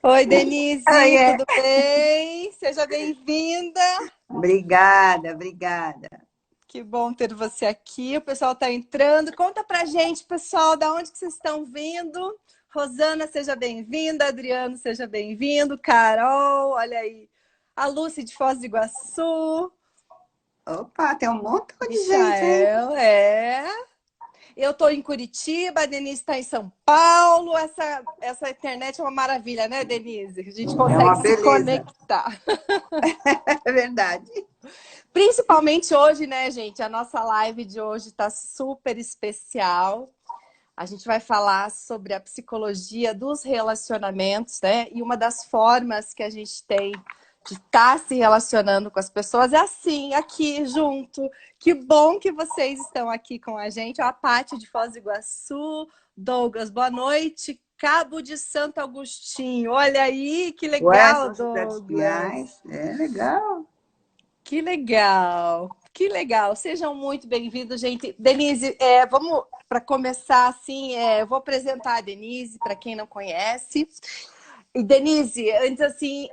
Oi, Denise, Oiê. tudo bem? Seja bem-vinda. Obrigada, obrigada. Que bom ter você aqui. O pessoal está entrando. Conta pra gente, pessoal, da onde que vocês estão vindo? Rosana, seja bem-vinda. Adriano, seja bem-vindo. Carol, olha aí. A Lúcia de Foz do Iguaçu. Opa, tem um montão de gente, hein? Michael, Eu estou em Curitiba, a Denise está em São Paulo. Essa internet é uma maravilha, né, Denise? A gente É consegue uma se beleza, conectar. é verdade. Principalmente hoje, né, gente? A nossa live de hoje está super especial. A gente vai falar sobre a psicologia dos relacionamentos, né? E uma das formas que a gente tem de estar se relacionando com as pessoas é assim, aqui junto. Que bom que vocês estão aqui com a gente. A Paty de Foz do Iguaçu, Douglas, boa noite. Cabo de Santo Agostinho. Olha aí, que Ué, legal, São José dos Douglas. Pinhais, é legal. Que legal, que legal. Sejam muito bem-vindos, gente. Denise, vamos para começar assim, eu vou apresentar a Denise para quem não conhece. E Denise, antes assim,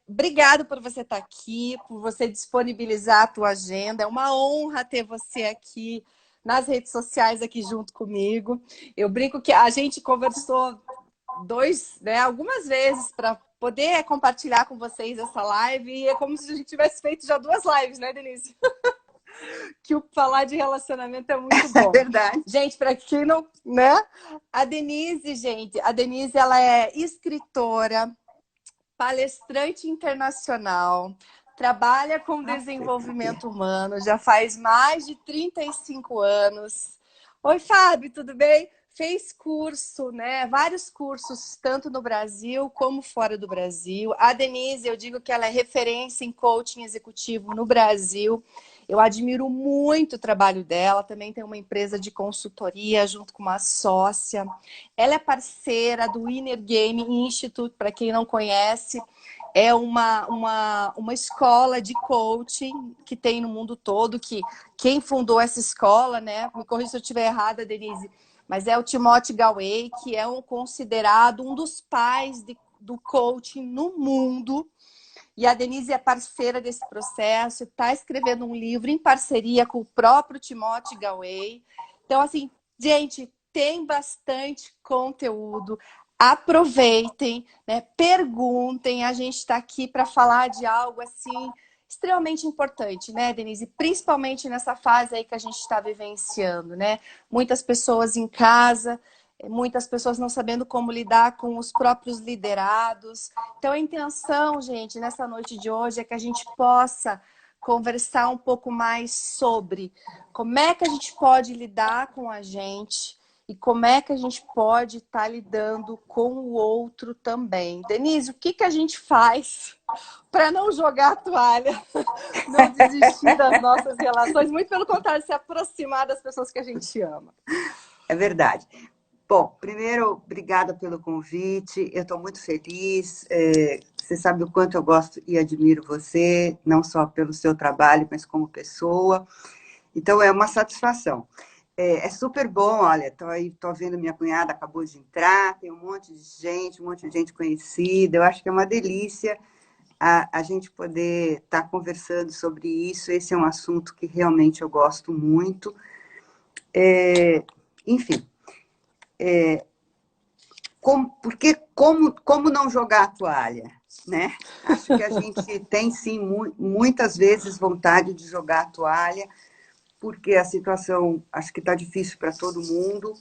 obrigado por você estar aqui, por você disponibilizar a tua agenda. É uma honra ter você aqui nas redes sociais aqui junto comigo. Eu brinco que a gente conversou algumas vezes para poder compartilhar com vocês essa live. E é como se a gente tivesse feito já duas lives, né, Denise? Que o falar de relacionamento é muito É bom. verdade. Gente, para quem não, né? A Denise, gente, a Denise ela é escritora, palestrante internacional, trabalha com desenvolvimento humano, já faz mais de 35 anos. Oi, Fábio, tudo bem? Fez curso, né? Vários cursos, tanto no Brasil como fora do Brasil. A Denise, eu digo que ela é referência em coaching executivo no Brasil. Eu admiro muito o trabalho dela. Também tem uma empresa de consultoria junto com uma sócia. Ela é parceira do Inner Game Institute, para quem não conhece. É uma escola de coaching que tem no mundo todo, que quem fundou essa escola, né? Me corrija se eu estiver errada, Denise, mas é o Timothy Gallwey, que é considerado um dos pais do coaching no mundo. E a Denise é parceira desse processo, está escrevendo um livro em parceria com o próprio Timothy Gallwey. Então, assim, gente, tem bastante conteúdo. Aproveitem, né? Perguntem. A gente está aqui para falar de algo assim extremamente importante, né, Denise? Principalmente nessa fase aí que a gente está vivenciando, né? Muitas pessoas em casa, muitas pessoas não sabendo como lidar com os próprios liderados. Então, a intenção, gente, nessa noite de hoje é que a gente possa conversar um pouco mais sobre como é que a gente pode lidar com a gente e como é que a gente pode estar lidando com o outro também. Denise, o que que a gente faz para não jogar a toalha, não desistir das nossas relações, muito pelo contrário, se aproximar das pessoas que a gente ama? É verdade. Bom, primeiro, obrigada pelo convite. Eu estou muito feliz. Você sabe o quanto eu gosto e admiro você, não só pelo seu trabalho, mas como pessoa. Então, é uma satisfação. É super bom, olha, tô vendo minha cunhada acabou de entrar, tem um monte de gente conhecida. Eu acho que é uma delícia a gente poder estar conversando sobre isso. Esse é um assunto que realmente eu gosto muito. Enfim, como não jogar a toalha, né? Acho que a gente tem, sim, muitas vezes vontade de jogar a toalha, porque a situação acho que está difícil para todo mundo.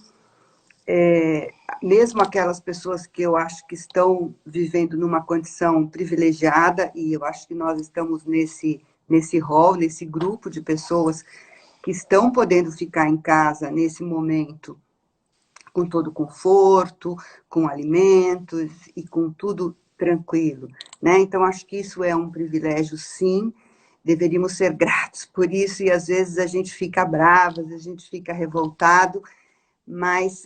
Mesmo aquelas pessoas que eu acho que estão vivendo numa condição privilegiada, e eu acho que nós estamos nesse rol, nesse grupo de pessoas que estão podendo ficar em casa nesse momento com todo conforto, com alimentos e com tudo tranquilo, né? Então, acho que isso é um privilégio, sim, deveríamos ser gratos por isso, e às vezes a gente fica bravo, a gente fica revoltado, mas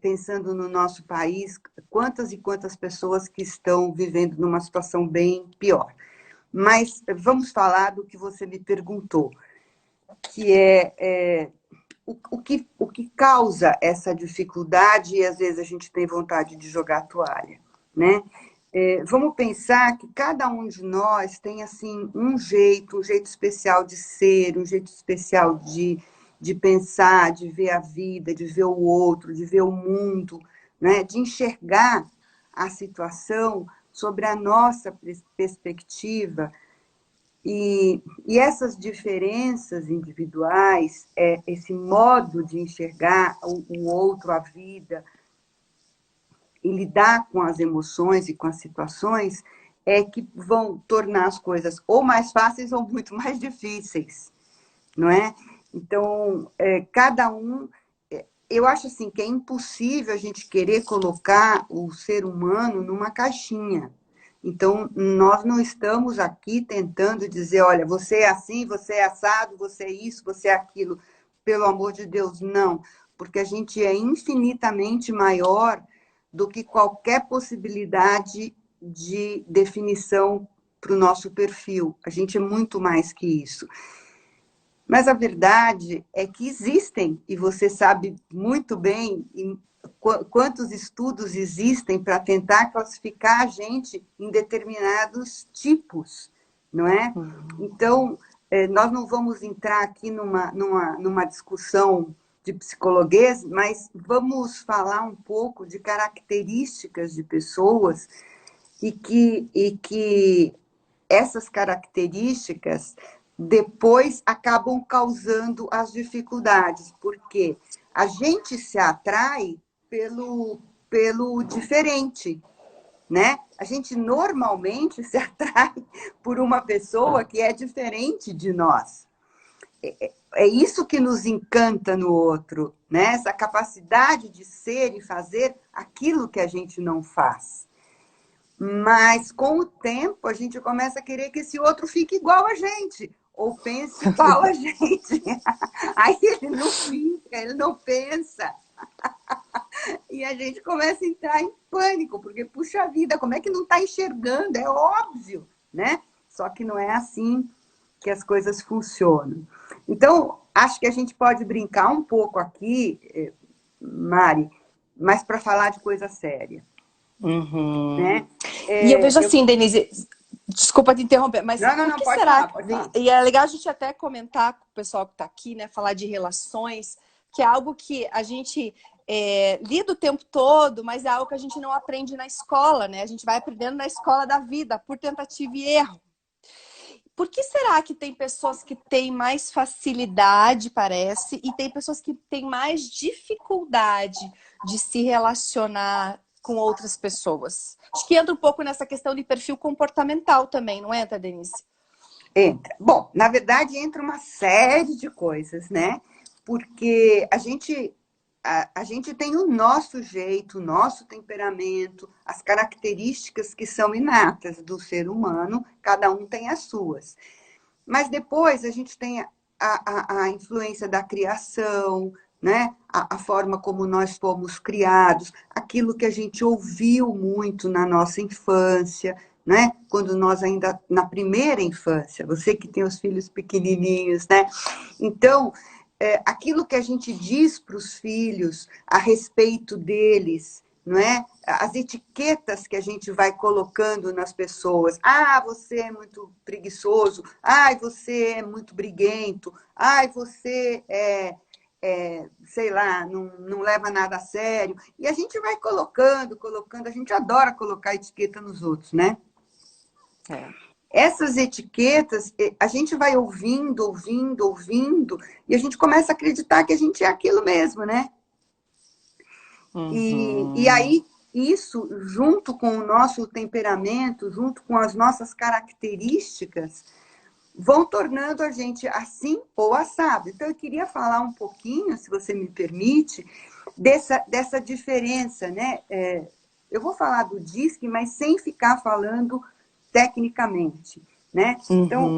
pensando no nosso país, quantas e quantas pessoas que estão vivendo numa situação bem pior. Mas vamos falar do que você me perguntou, que o que causa essa dificuldade e às vezes a gente tem vontade de jogar a toalha, né? Vamos pensar que cada um de nós tem assim um jeito especial de ser, um jeito especial de pensar, de ver a vida, de ver o outro, de ver o mundo, né? De enxergar a situação sobre a nossa perspectiva. E essas diferenças individuais, esse modo de enxergar o outro, a vida, e lidar com as emoções e com as situações, é que vão tornar as coisas ou mais fáceis ou muito mais difíceis, não é? Então, cada um... Eu acho assim que é impossível a gente querer colocar o ser humano numa caixinha. Então, nós não estamos aqui tentando dizer, olha, você é assim, você é assado, você é isso, você é aquilo. Pelo amor de Deus, não. Porque a gente é infinitamente maior do que qualquer possibilidade de definição para o nosso perfil. A gente é muito mais que isso. Mas a verdade é que existem, e você sabe muito bem quantos estudos existem para tentar classificar a gente em determinados tipos, não é? Então, nós não vamos entrar aqui numa discussão de psicologuês, mas vamos falar um pouco de características de pessoas e que essas características depois acabam causando as dificuldades, porque a gente se atrai pelo diferente, né? A gente normalmente se atrai por uma pessoa que é diferente de nós. É isso que nos encanta no outro, né? Essa capacidade de ser e fazer aquilo que a gente não faz. Mas, com o tempo, a gente começa a querer que esse outro fique igual a gente, ou pense igual a gente. Aí ele não fica, ele não pensa. E a gente começa a entrar em pânico, porque, puxa vida, como é que não está enxergando? É óbvio, né? Só que não é assim que as coisas funcionam. Então, acho que a gente pode brincar um pouco aqui, Mari, mas para falar de coisa séria. Né? E eu vejo assim, Denise, desculpa te interromper, mas não, por que pode será? falar, pode falar. E é legal a gente até comentar com o pessoal que está aqui, né? Falar de relações, que é algo que a gente lida o tempo todo, mas é algo que a gente não aprende na escola, né? A gente vai aprendendo na escola da vida, por tentativa e erro. Por que será que tem pessoas que têm mais facilidade, parece, e tem pessoas que têm mais dificuldade de se relacionar com outras pessoas? Acho que entra um pouco nessa questão de perfil comportamental também, não entra, Denise? Entra. Bom, na verdade, entra uma série de coisas, né? Porque a gente tem o nosso jeito, o nosso temperamento, as características que são inatas do ser humano, cada um tem as suas. Mas depois a gente tem a influência da criação, né? A forma como nós fomos criados, aquilo que a gente ouviu muito na nossa infância, né? Quando nós ainda na primeira infância, você que tem os filhos pequenininhos, né? Então, aquilo que a gente diz para os filhos a respeito deles, não é? As etiquetas que a gente vai colocando nas pessoas. Ah, você é muito preguiçoso. Ai, você é muito briguento. Ai, você sei lá, não leva nada a sério. E a gente vai colocando. A gente adora colocar etiqueta nos outros, né? Essas etiquetas, a gente vai ouvindo, e a gente começa a acreditar que a gente é aquilo mesmo, né? E aí, isso, junto com o nosso temperamento, junto com as nossas características, vão tornando a gente assim ou assado. Então, eu queria falar um pouquinho, se você me permite, dessa diferença, né? Eu vou falar do DISC, mas sem ficar falando tecnicamente, né? Então,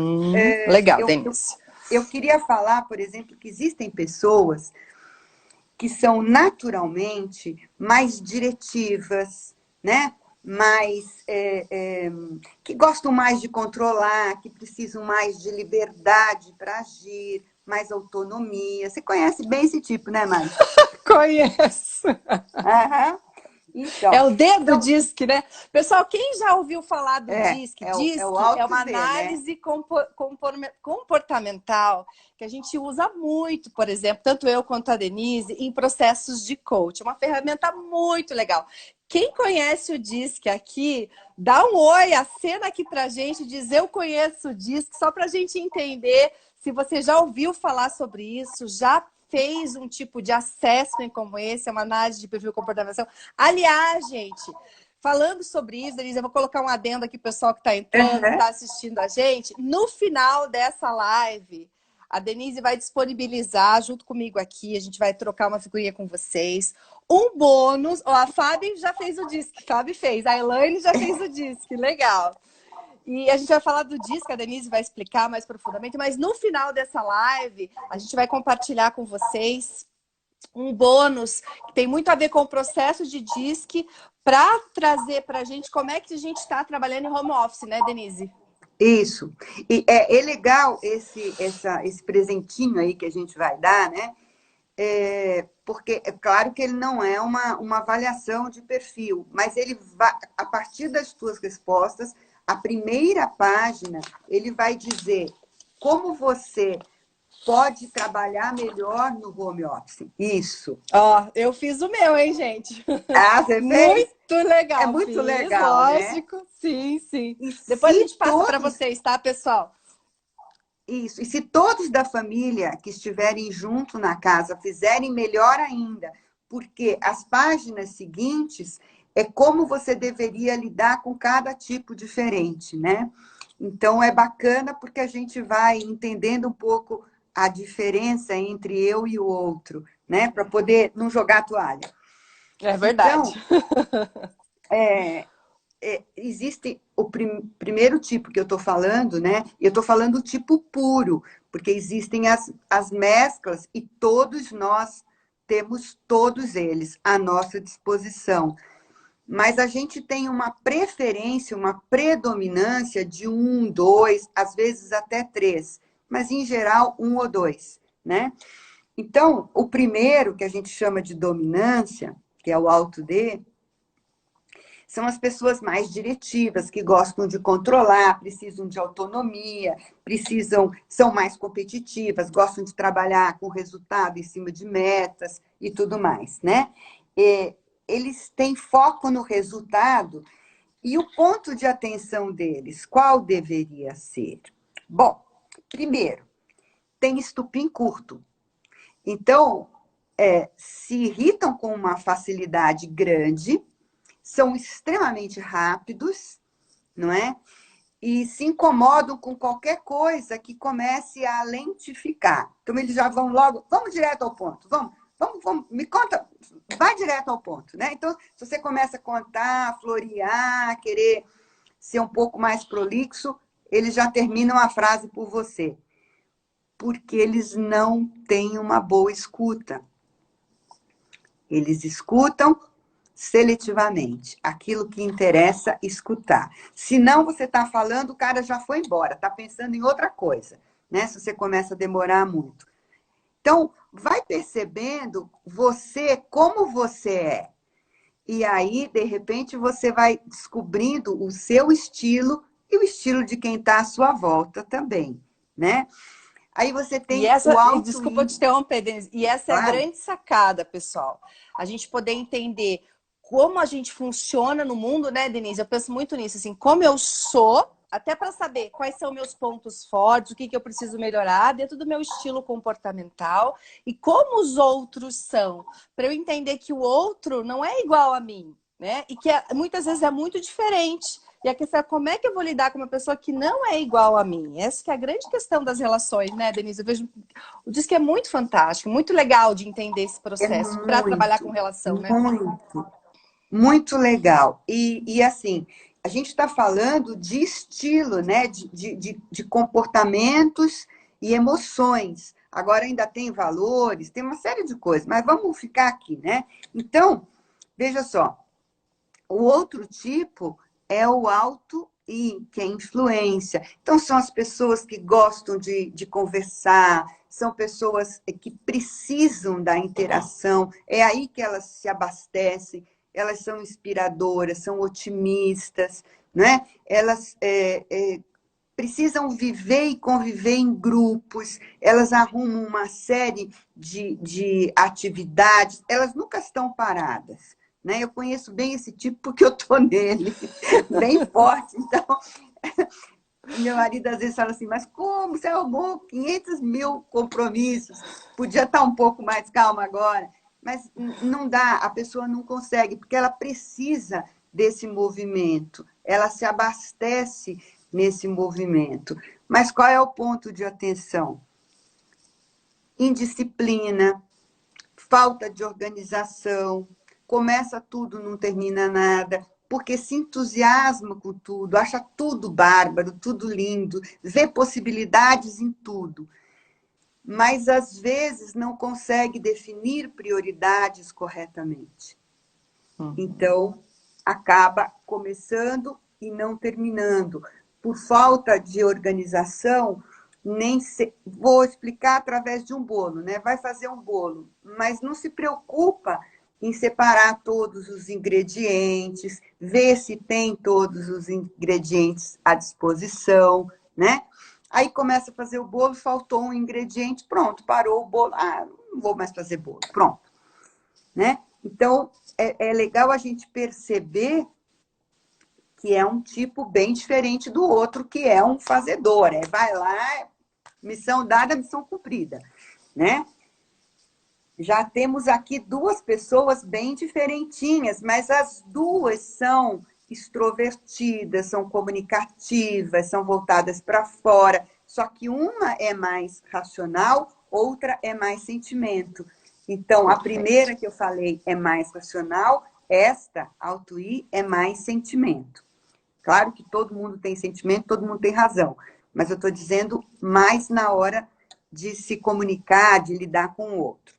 legal, Denise. Eu queria falar, por exemplo, que existem pessoas que são naturalmente mais diretivas, né? Mais, que gostam mais de controlar, que precisam mais de liberdade para agir, mais autonomia. Você conhece bem esse tipo, né, Mari? Conheço. Uhum. É Então, o dedo DISC, né? Pessoal, quem já ouviu falar do DISC? é o DISC é alto uma D, né? análise comportamental que a gente usa muito, por exemplo, tanto eu quanto a Denise, em processos de coach. É uma ferramenta muito legal. Quem conhece o DISC aqui, dá um oi, acena aqui pra gente, diz eu conheço o DISC, só pra gente entender se você já ouviu falar sobre isso, já fez um tipo de assessment como esse, é uma análise de perfil comportamental. Aliás, gente, falando sobre isso, Denise, eu vou colocar um adendo aqui pro pessoal que está entrando, que Uhum. está assistindo a gente. No final dessa live, a Denise vai disponibilizar junto comigo aqui, a gente vai trocar uma figurinha com vocês. Um bônus, ó, a Fábio já fez o disque, Fábio fez, a Elaine já fez o disque, legal. E a gente vai falar do disco, a Denise vai explicar mais profundamente, mas no final dessa live, a gente vai compartilhar com vocês um bônus que tem muito a ver com o processo de DISC para trazer para a gente como é que a gente está trabalhando em home office, né, Denise? Isso. E é legal esse presentinho aí que a gente vai dar, né? Porque é claro que ele não é uma avaliação de perfil, mas ele vai, a partir das tuas respostas, a primeira página, ele vai dizer como você pode trabalhar melhor no home office. Isso. Ó, eu fiz o meu, hein, gente? Ah, você fez? Muito legal. É muito Fiz, legal, né? lógico. Sim, sim. E Depois a se gente passa para todos vocês, tá, pessoal? Isso. E se todos da família que estiverem junto na casa fizerem melhor ainda, porque as páginas seguintes é como você deveria lidar com cada tipo diferente, né? Então é bacana porque a gente vai entendendo um pouco a diferença entre eu e o outro, né? Para poder não jogar a toalha. É verdade. Então, existe o primeiro tipo que eu estou falando, né? Eu estou falando o tipo puro, porque existem as mesclas e todos nós temos todos eles à nossa disposição. Mas a gente tem uma preferência, uma predominância de um, dois, às vezes até três, mas em geral um ou dois, né? Então, o primeiro que a gente chama de dominância, que é o alto D, são as pessoas mais diretivas, que gostam de controlar, precisam de autonomia, são mais competitivas, gostam de trabalhar com resultado em cima de metas e tudo mais, né? Eles têm foco no resultado e o ponto de atenção deles, qual deveria ser? Bom, primeiro, tem estupim curto. Então, se irritam com uma facilidade grande, são extremamente rápidos, não é? E se incomodam com qualquer coisa que comece a lentificar. Então, eles já vão logo, vamos direto ao ponto, vamos, me conta, vai direto ao ponto, né? Então, se você começa a contar, florear, querer ser um pouco mais prolixo, eles já terminam a frase por você. Porque eles não têm uma boa escuta. Eles escutam seletivamente, aquilo que interessa escutar. Se não você está falando, o cara já foi embora, está pensando em outra coisa, né? Se você começa a demorar muito. Então, vai percebendo você como você é. E aí, de repente, você vai descobrindo o seu estilo e o estilo de quem está à sua volta também, né? Aí você E tem o essa, e alto desculpa te ímpeto. interromper, Denise, e essa é a Claro. grande sacada, pessoal. A gente poder entender como a gente funciona no mundo, né, Denise? Eu penso muito nisso, assim, como eu sou, até para saber quais são meus pontos fortes, o que, que eu preciso melhorar dentro do meu estilo comportamental e como os outros são, para eu entender que o outro não é igual a mim, né? E que muitas vezes é muito diferente. E a questão é como é que eu vou lidar com uma pessoa que não é igual a mim? Essa que é a grande questão das relações, né, Denise? Eu vejo, o disco é muito fantástico, muito legal de entender esse É processo para trabalhar com muito, relação, né? muito, muito legal. E assim, a gente está falando de estilo, né? De comportamentos e emoções. Agora ainda tem valores, tem uma série de coisas, mas vamos ficar aqui, né? Então, veja só, o outro tipo é o auto I, que é influência. Então, são as pessoas que gostam de conversar, são pessoas que precisam da interação, é aí que elas se abastecem. elas são inspiradoras, são otimistas, né? Elas precisam viver e conviver em grupos, elas arrumam uma série de atividades, elas nunca estão paradas. Né? Eu conheço bem esse tipo porque eu estou nele, bem forte. Então, meu marido às vezes fala assim, mas como? Você arrumou 500 mil compromissos, podia estar um pouco mais calma agora. Mas não dá, a pessoa não consegue, porque ela precisa desse movimento, ela se abastece nesse movimento. Mas qual é o ponto de atenção? Indisciplina, falta de organização, começa tudo, não termina nada, porque se entusiasma com tudo, acha tudo bárbaro, tudo lindo, vê possibilidades em tudo, mas às vezes não consegue definir prioridades corretamente. Então, acaba começando e não terminando. Por falta de organização, nem se... vou explicar através de um bolo, né? Vai fazer um bolo, mas não se preocupa em separar todos os ingredientes, ver se tem todos os ingredientes à disposição, né? Aí começa a fazer o bolo, faltou um ingrediente, pronto, parou o bolo. Ah, não vou mais fazer bolo, pronto. Né? Então, é legal a gente perceber que é um tipo bem diferente do outro, que é um fazedor. Vai lá, missão dada, missão cumprida. Né? Já temos aqui duas pessoas bem diferentinhas, mas as duas são extrovertidas, são comunicativas, são voltadas para fora. Só que uma é mais racional, outra é mais sentimento. Então, a primeira que eu falei é mais racional, esta, Auto-I, é mais sentimento. Claro que todo mundo tem sentimento, todo mundo tem razão, mas eu estou dizendo mais na hora de se comunicar, de lidar com o outro.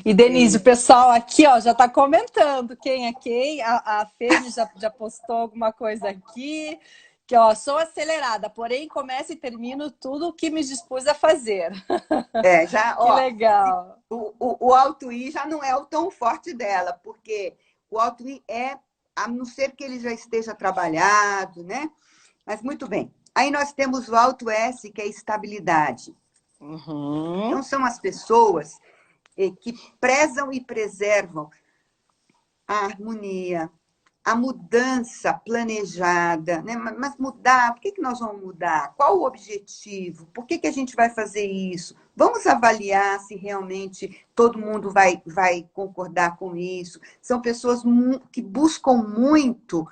E, Denise, o pessoal aqui ó, já está comentando quem é quem. A Fênix já postou alguma coisa aqui. Que, ó, sou acelerada, porém começo e termino tudo o que me dispus a fazer. Já, que legal. O Auto-I já não é o tão forte dela, porque o Auto-I a não ser que ele já esteja trabalhado, né? Mas muito bem. Aí nós temos o Auto-S, que é estabilidade. Então, são as pessoas que prezam e preservam a harmonia, a mudança planejada, né? Mas mudar, por que nós vamos mudar? Qual o objetivo? Por que a gente vai fazer isso? Vamos avaliar se realmente todo mundo vai concordar com isso. São pessoas que buscam muito.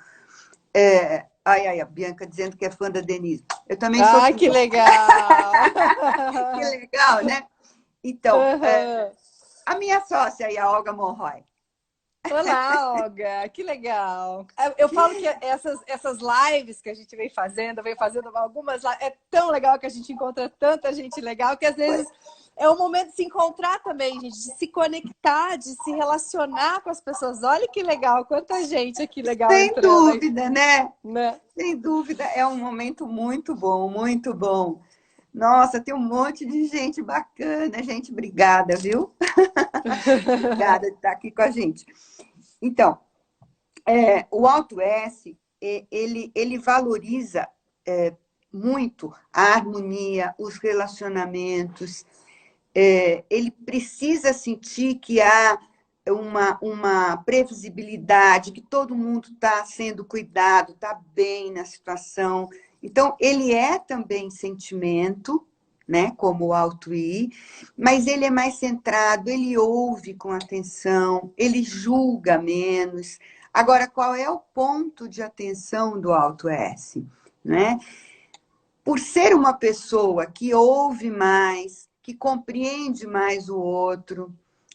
A Bianca dizendo que é fã da Denise. Eu também sou. Ah, que legal! Que legal, né? Então, a minha sócia aí, a Olga Monroy. Olá, Olga, que legal. Eu falo que essas lives que a gente vem fazendo algumas lives, é tão legal que a gente encontra tanta gente legal que às vezes é o momento de se encontrar também, gente, de se conectar, de se relacionar com as pessoas. Olha que legal, quanta gente aqui legal Sem entrando. dúvida, né? Sem dúvida, é um momento muito bom, muito bom. Nossa, tem um monte de gente bacana, gente, obrigada, viu? Obrigada de estar aqui com a gente. Então, o Auto-S, ele valoriza muito a harmonia, os relacionamentos. Ele precisa sentir que há uma previsibilidade, que todo mundo está sendo cuidado, está bem na situação. Então, ele é também sentimento, né, como o Auto-I, mas ele é mais centrado, ele ouve com atenção, ele julga menos. Agora, qual é o ponto de atenção do Auto-S? Né? Por ser uma pessoa que ouve mais, que compreende mais o outro,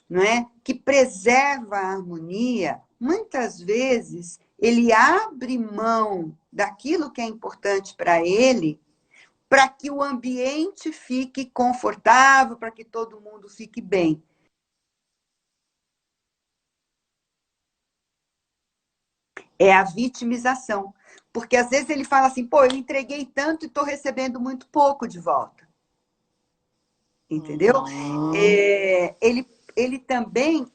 né? Que preserva a harmonia, muitas vezes ele abre mão daquilo que é importante para ele, para que o ambiente fique confortável, para que todo mundo fique bem. É a vitimização. Porque às vezes ele fala assim, pô, eu entreguei tanto e estou recebendo muito pouco de volta. Entendeu? ele também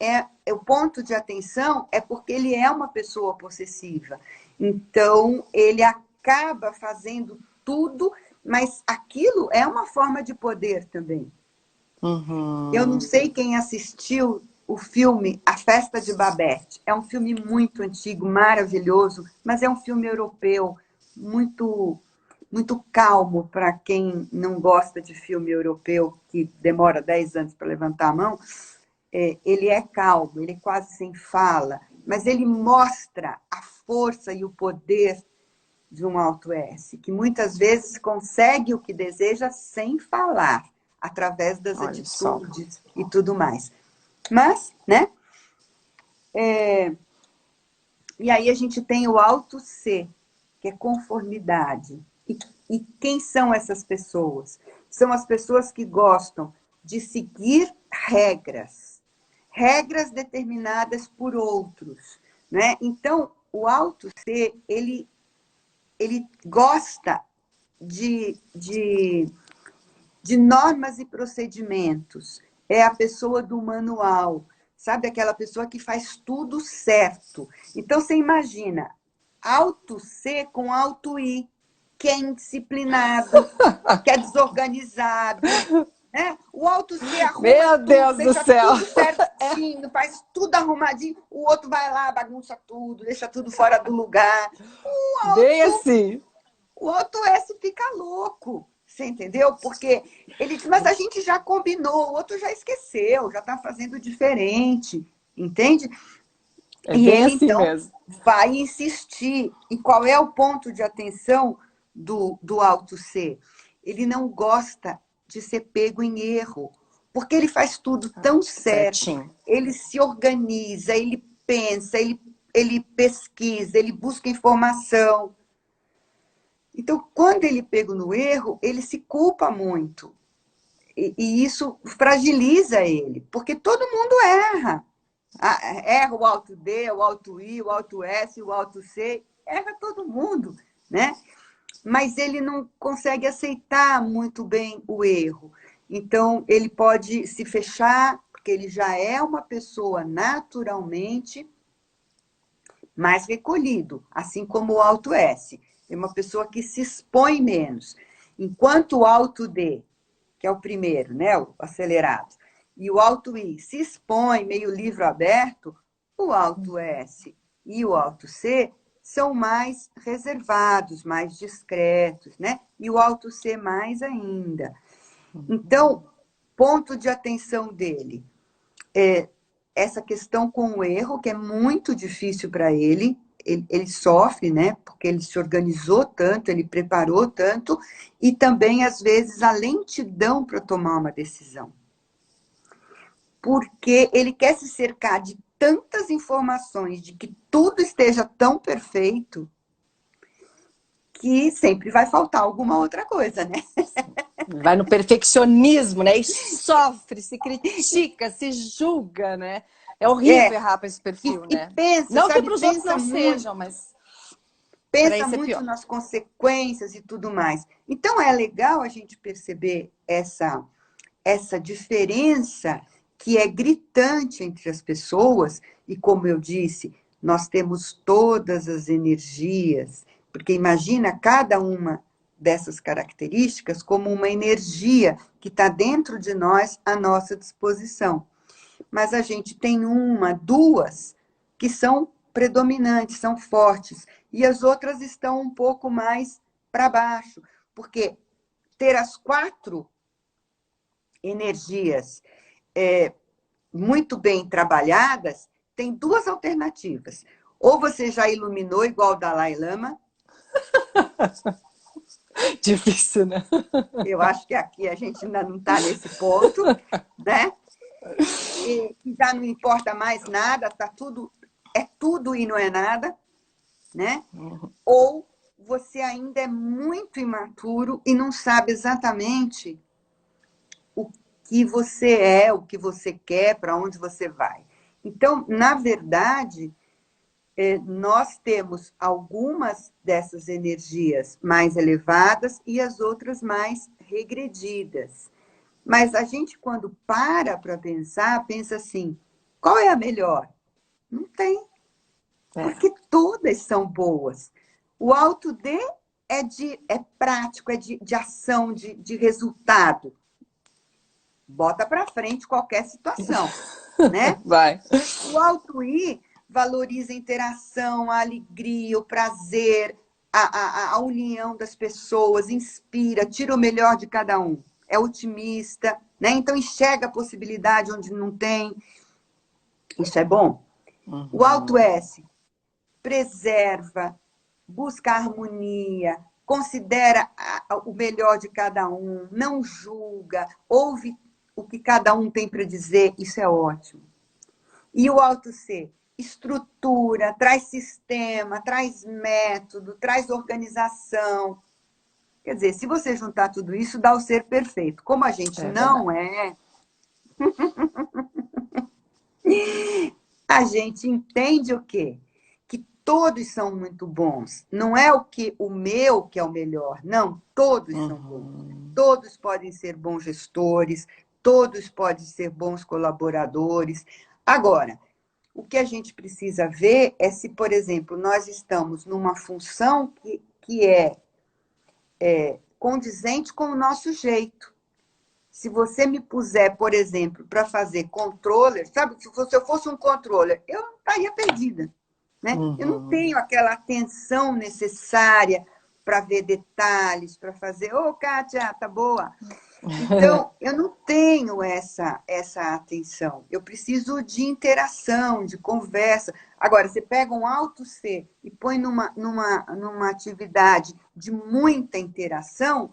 o ponto de atenção é porque ele é uma pessoa possessiva. Então, ele acaba fazendo tudo, mas aquilo é uma forma de poder também. Eu não sei quem assistiu o filme A Festa de Babette. É um filme muito antigo, maravilhoso, mas é um filme europeu, muito, muito calmo para quem não gosta de filme europeu, que demora 10 anos para levantar a mão. Ele é calmo, ele é quase sem fala, mas ele mostra a força e o poder de um Alto S, que muitas vezes consegue o que deseja sem falar, através das atitudes e tudo mais. Mas, né? E aí a gente tem o Alto C, que é conformidade. E quem são essas pessoas? São as pessoas que gostam de seguir regras determinadas por outros, né? Então, o Alto C, ele gosta de normas e procedimentos. É a pessoa do manual, sabe? Aquela pessoa que faz tudo certo. Então, você imagina, Alto C com Alto I, que é indisciplinado, que é desorganizado, né? O Alto C arruma Meu tudo, Deus deixa do céu. tudo certinho, faz tudo arrumadinho. O outro vai lá, bagunça tudo, deixa tudo fora do lugar. Bem assim. O Alto S fica louco, você entendeu? Porque ele diz, mas a gente já combinou, o outro já esqueceu, já está fazendo diferente, entende? É E bem ele, assim então, mesmo. vai insistir. E qual é o ponto de atenção do Alto C? Ele não gosta de ser pego em erro, porque ele faz tudo tão certo, Certinho. ele se organiza, ele pensa, ele pesquisa, ele busca informação. Então, quando ele pega no erro, ele se culpa muito. E isso fragiliza ele, porque todo mundo erra. Erra o alto D, o alto I, o alto S, o alto C, erra todo mundo, né? Mas ele não consegue aceitar muito bem o erro. Então, ele pode se fechar, porque ele já é uma pessoa naturalmente mais recolhido, assim como o alto S. É uma pessoa que se expõe menos. Enquanto o alto D, que é o primeiro, né, o acelerado, e o alto I se expõe meio livro aberto, o alto S e o alto C são mais reservados, mais discretos, né? E o alto C mais ainda. Então, ponto de atenção dele é essa questão com o erro, que é muito difícil para ele. Ele sofre, né? Porque ele se organizou tanto, ele preparou tanto, e também, às vezes, a lentidão para tomar uma decisão. Porque ele quer se cercar de tantas informações, de que tudo esteja tão perfeito, que sempre vai faltar alguma outra coisa, né? Vai no perfeccionismo, né? E sofre, se critica, se julga, né? É horrível errar para esse perfil, E né? pensa, Não que sabe? para os outros não sejam, mas para Pensa esse é muito pior. nas consequências e tudo mais. Então, é legal a gente perceber essa diferença que é gritante entre as pessoas, e como eu disse, nós temos todas as energias, porque imagina cada uma dessas características como uma energia que está dentro de nós à nossa disposição. Mas a gente tem uma, duas, que são predominantes, são fortes, e as outras estão um pouco mais para baixo, porque ter as quatro energias muito bem trabalhadas, tem duas alternativas. Ou você já iluminou igual o Dalai Lama. Difícil, né? Eu acho que aqui a gente ainda não está nesse ponto, né? E já não importa mais nada, tá tudo, é tudo e não é nada, né? Ou você ainda é muito imaturo e não sabe exatamente o que você é, o que você quer, para onde você vai. Então, na verdade, nós temos algumas dessas energias mais elevadas e as outras mais regredidas. Mas a gente, quando para pensar, pensa assim, qual é a melhor? Não tem, porque todas são boas. O alto D é prático, é de ação, de resultado. Bota para frente qualquer situação, né? Vai. O alto I valoriza a interação, a alegria, o prazer, a união das pessoas, inspira, tira o melhor de cada um. É otimista, né? Então enxerga a possibilidade onde não tem. Isso é bom. O alto S preserva, busca harmonia, considera o melhor de cada um, não julga, ouve o que cada um tem para dizer. Isso é ótimo. E o alto C? Estrutura, traz sistema, traz método, traz organização. Quer dizer, se você juntar tudo isso, dá o ser perfeito. Como a gente não é, a gente entende o quê? Que todos são muito bons. Não é o meu que é o melhor. Não, todos são bons. Todos podem ser bons gestores, todos podem ser bons colaboradores. Agora, o que a gente precisa ver é se, por exemplo, nós estamos numa função que é condizente com o nosso jeito. Se você me puser, por exemplo, para fazer controller, sabe? Se eu fosse um controller, eu estaria perdida, né? Eu não tenho aquela atenção necessária para ver detalhes, para fazer, Kátia, tá boa? Então, eu não tenho essa atenção. Eu preciso de interação, de conversa. Agora, você pega um alto C e põe numa atividade de muita interação,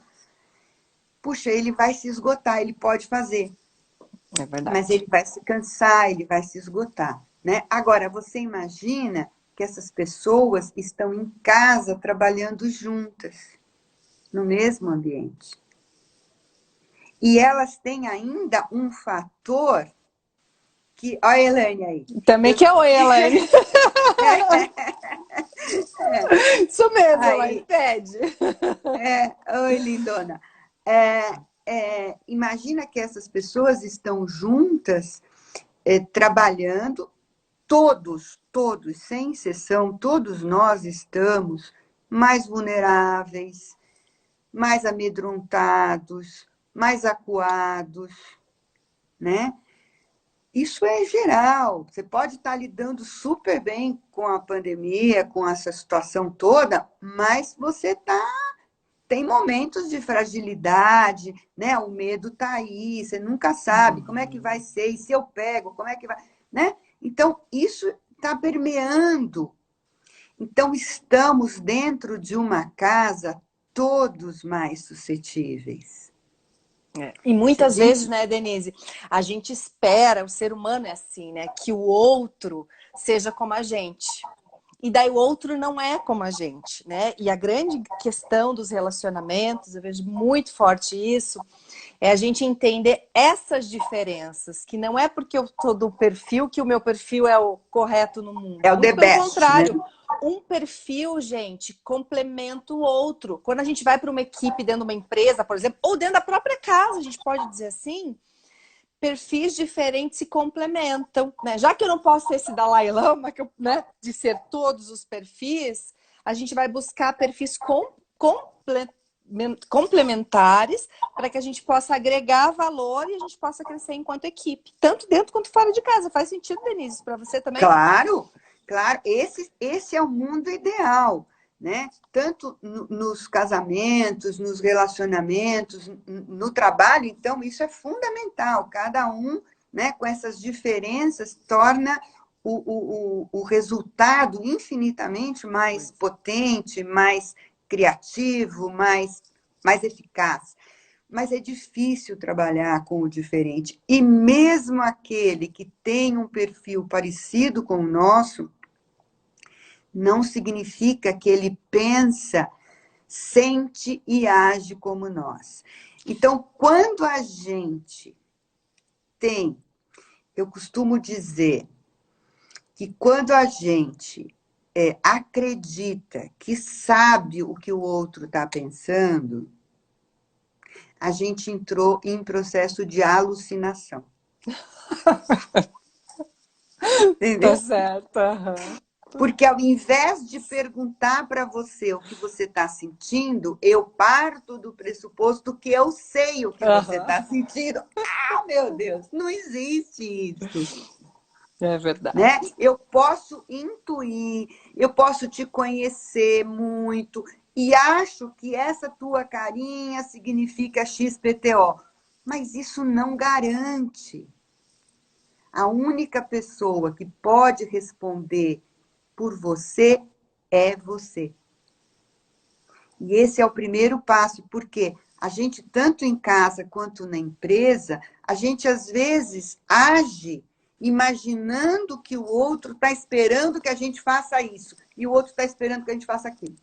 puxa, ele vai se esgotar, ele pode fazer. É verdade. Mas ele vai se cansar, ele vai se esgotar, né? Agora, você imagina que essas pessoas estão em casa trabalhando juntas, no mesmo ambiente. E elas têm ainda um fator que... Olha a Elaine aí. Também que é oi, Elaine. Isso mesmo, Elaine, pede. Oi, lindona. Imagina que essas pessoas estão juntas, trabalhando, todos, sem exceção, todos nós estamos mais vulneráveis, mais amedrontados, mais acuados, né? Isso é geral. Você pode estar lidando super bem com a pandemia, com essa situação toda, mas você tem momentos de fragilidade, né? O medo está aí, você nunca sabe como é que vai ser, e se eu pego, como é que vai, né? Então, isso está permeando. Então, estamos dentro de uma casa todos mais suscetíveis. E muitas vezes, né, Denise, a gente espera, o ser humano é assim, né, que o outro seja como a gente. E daí o outro não é como a gente, né? E a grande questão dos relacionamentos, eu vejo muito forte isso, é a gente entender essas diferenças, que não é porque eu tô do perfil que o meu perfil é o correto no mundo. É o muito the pelo best, contrário. Né? Um perfil, gente, complementa o outro. Quando a gente vai para uma equipe dentro de uma empresa, por exemplo, ou dentro da própria casa, a gente pode dizer assim, perfis diferentes se complementam, né? Já que eu não posso ser esse Dalai Lama, né, de ser todos os perfis, a gente vai buscar perfis complementares para que a gente possa agregar valor e a gente possa crescer enquanto equipe, tanto dentro quanto fora de casa. Faz sentido, Denise, para você também? Claro. Esse é o mundo ideal, né? Tanto nos casamentos, nos relacionamentos, no trabalho, então, isso é fundamental. Cada um, né, com essas diferenças, torna o resultado infinitamente mais potente, mais criativo, mais eficaz. Mas é difícil trabalhar com o diferente. E mesmo aquele que tem um perfil parecido com o nosso, não significa que ele pensa, sente e age como nós. Então, quando a gente tem, eu costumo dizer que quando a gente acredita que sabe o que o outro está pensando, a gente entrou em processo de alucinação. Tá Entendeu? certo. Porque ao invés de perguntar para você o que você está sentindo, eu parto do pressuposto que eu sei o que você está sentindo. Ah, meu Deus, não existe isso. É verdade. Né? Eu posso intuir, eu posso te conhecer muito, e acho que essa tua carinha significa XPTO. Mas isso não garante. A única pessoa que pode responder por você é você. E esse é o primeiro passo, porque a gente, tanto em casa quanto na empresa, a gente às vezes age imaginando que o outro está esperando que a gente faça isso, e o outro está esperando que a gente faça aquilo.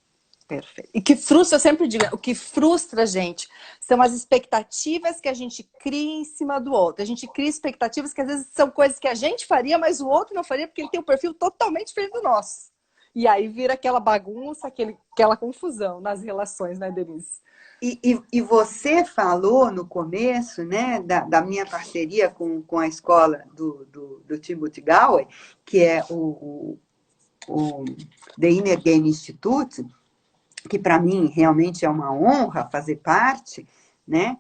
Perfeito. E que frustra, eu sempre digo, o que frustra a gente são as expectativas que a gente cria em cima do outro. A gente cria expectativas que às vezes são coisas que a gente faria, mas o outro não faria porque ele tem um perfil totalmente diferente do nosso. E aí vira aquela bagunça, aquela confusão nas relações, né, Denise? E você falou no começo, né, da minha parceria com a escola do Timothy Gallwey, que é o The Inner Game Institute, que para mim realmente é uma honra fazer parte, né?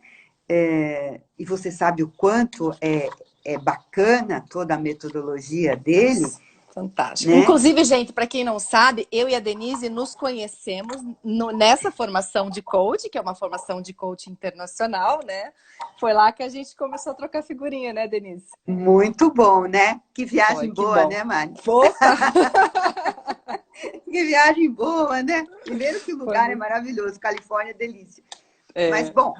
E você sabe o quanto é bacana toda a metodologia dele. Fantástico. Né? Inclusive, gente, para quem não sabe, eu e a Denise nos conhecemos nessa formação de coach, que é uma formação de coach internacional, né? Foi lá que a gente começou a trocar figurinha, né, Denise? Muito bom, né? Que viagem que boa, bom. né, Mari? Opa! Que viagem boa, né? Primeiro que o lugar é maravilhoso, Califórnia, delícia. Mas, bom,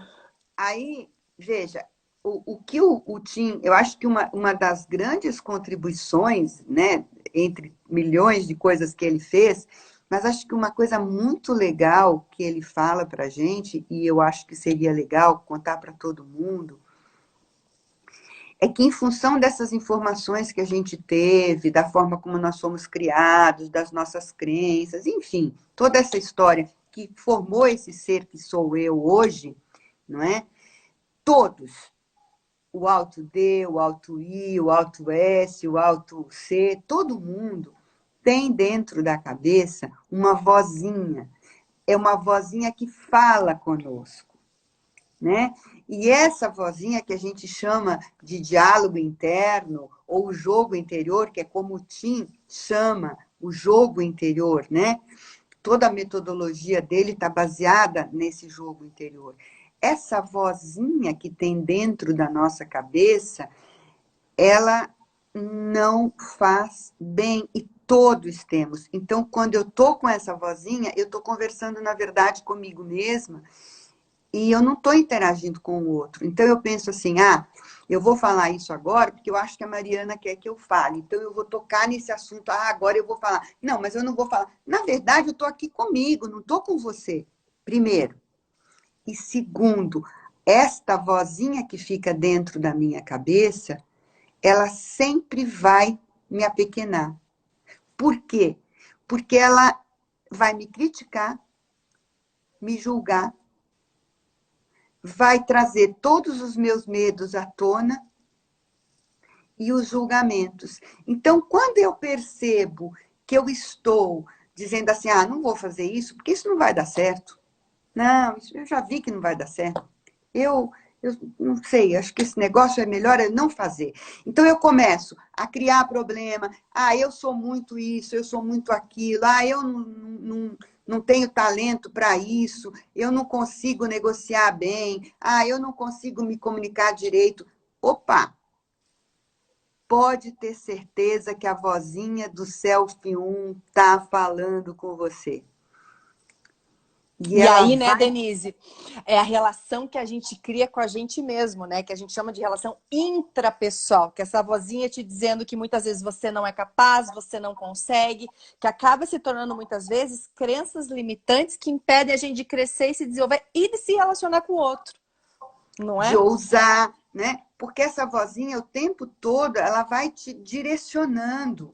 aí, veja, o que o Tim, eu acho que uma das grandes contribuições, né, entre milhões de coisas que ele fez, mas acho que uma coisa muito legal que ele fala para a gente, e eu acho que seria legal contar para todo mundo, é que em função dessas informações que a gente teve, da forma como nós fomos criados, das nossas crenças, enfim, toda essa história que formou esse ser que sou eu hoje, não é? Todos, o alto D, o alto I, o alto S, o alto C, todo mundo tem dentro da cabeça uma vozinha. É uma vozinha que fala conosco, né? E essa vozinha que a gente chama de diálogo interno ou jogo interior, que é como o Tim chama o jogo interior, né? Toda a metodologia dele está baseada nesse jogo interior. Essa vozinha que tem dentro da nossa cabeça, ela não faz bem e todos temos. Então, quando eu estou com essa vozinha, eu estou conversando, na verdade, comigo mesma e eu não estou interagindo com o outro. Então, eu penso assim, eu vou falar isso agora porque eu acho que a Mariana quer que eu fale. Então, eu vou tocar nesse assunto. Agora eu vou falar. Não, mas eu não vou falar. Na verdade, eu estou aqui comigo, não estou com você. Primeiro. E segundo, esta vozinha que fica dentro da minha cabeça, ela sempre vai me apequenar. Por quê? Porque ela vai me criticar, me julgar, vai trazer todos os meus medos à tona e os julgamentos. Então, quando eu percebo que eu estou dizendo assim, não vou fazer isso, porque isso não vai dar certo. Não, eu já vi que não vai dar certo. Eu não sei, acho que esse negócio é melhor eu não fazer. Então, eu começo a criar problema. Eu sou muito isso, eu sou muito aquilo. Eu não tenho talento para isso. Eu não consigo negociar bem. Eu não consigo me comunicar direito. Opa! Pode ter certeza que a vozinha do Selfie 1 está falando com você. E aí, né, Denise, é a relação que a gente cria com a gente mesmo, né? Que a gente chama de relação intrapessoal, que é essa vozinha te dizendo que muitas vezes você não é capaz, você não consegue, que acaba se tornando muitas vezes crenças limitantes que impedem a gente de crescer e se desenvolver e de se relacionar com o outro, não é? De ousar, né? Porque essa vozinha o tempo todo ela vai te direcionando.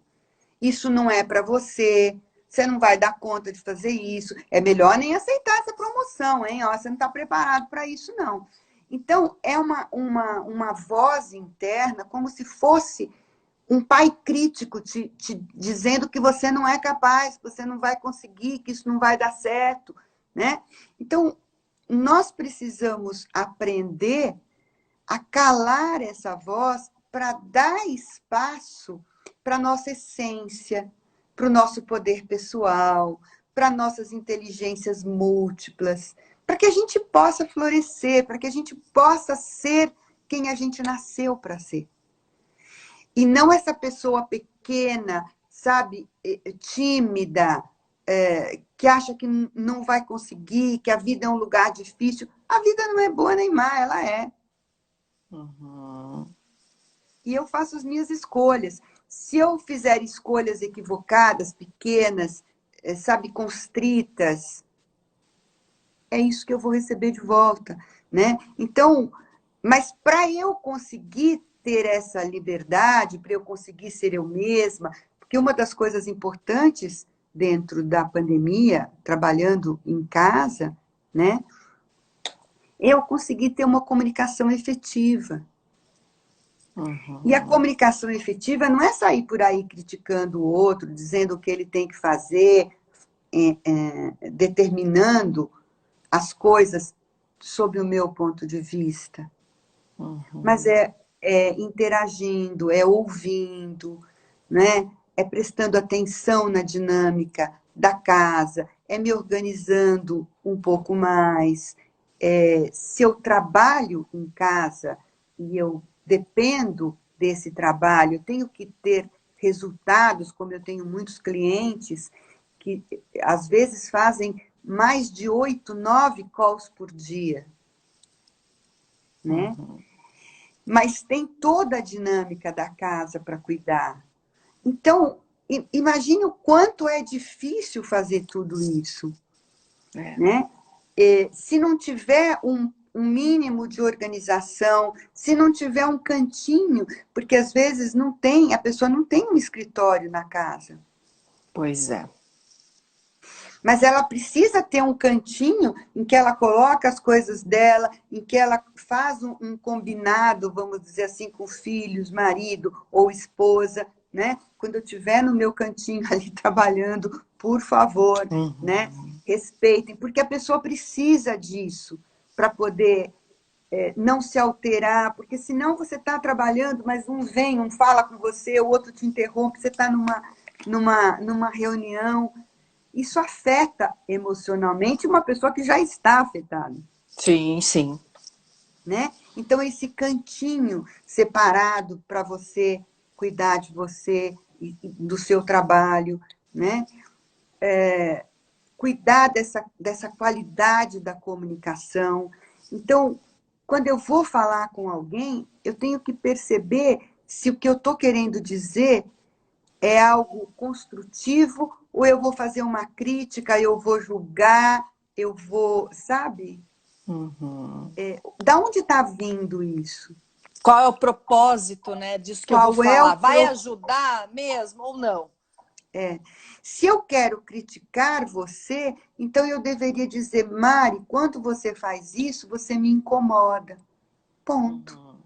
Isso não é para você. Você não vai dar conta de fazer isso. É melhor nem aceitar essa promoção, hein? Você não está preparado para isso, não. Então, é uma voz interna, como se fosse um pai crítico te dizendo que você não é capaz, que você não vai conseguir, que isso não vai dar certo, né? Então, nós precisamos aprender a calar essa voz para dar espaço para a nossa essência, para o nosso poder pessoal, para nossas inteligências múltiplas, para que a gente possa florescer, para que a gente possa ser quem a gente nasceu para ser. E não essa pessoa pequena, sabe, tímida, que acha que não vai conseguir, que a vida é um lugar difícil. A vida não é boa nem má, ela é. Uhum. E eu faço as minhas escolhas. Se eu fizer escolhas equivocadas, pequenas, sabe, constritas, é isso que eu vou receber de volta, né? Então, mas para eu conseguir ter essa liberdade, para eu conseguir ser eu mesma, porque uma das coisas importantes dentro da pandemia, trabalhando em casa, né? Eu consegui ter uma comunicação efetiva. E a Uhum. comunicação efetiva não é sair por aí criticando o outro, dizendo o que ele tem que fazer, determinando as coisas sob o meu ponto de vista. Mas Uhum. é interagindo, é ouvindo, né? É prestando atenção na dinâmica da casa, é me organizando um pouco mais. Se eu trabalho em casa e eu dependo desse trabalho, eu tenho que ter resultados, como eu tenho muitos clientes que às vezes fazem mais de 8, 9 calls por dia, né? Uhum. Mas tem toda a dinâmica da casa para cuidar. Então, imagine o quanto é difícil fazer tudo isso, É. né? Se não tiver um mínimo de organização, se não tiver um cantinho, porque às vezes não tem, a pessoa não tem um escritório na casa. Pois é. Mas ela precisa ter um cantinho em que ela coloca as coisas dela, em que ela faz um combinado, vamos dizer assim, com filhos, marido ou esposa, né? Quando eu estiver no meu cantinho ali trabalhando, por favor, né? Uhum. Respeitem, porque a pessoa precisa disso para poder não se alterar, porque senão você está trabalhando, mas um vem, um fala com você, o outro te interrompe, você está numa reunião. Isso afeta emocionalmente uma pessoa que já está afetada, Sim, sim. né? Então, esse cantinho separado para você cuidar de você e do seu trabalho, né? Cuidar dessa qualidade da comunicação. Então, quando eu vou falar com alguém, eu tenho que perceber se o que eu estou querendo dizer é algo construtivo ou eu vou fazer uma crítica, eu vou julgar, eu vou, sabe? Uhum. Da onde está vindo isso? Qual é o propósito, né, disso que eu vou Qual é falar? o Vai pro... ajudar mesmo ou não? Se eu quero criticar você, então eu deveria dizer, Mari, quando você faz isso, você me incomoda. Ponto. Uhum.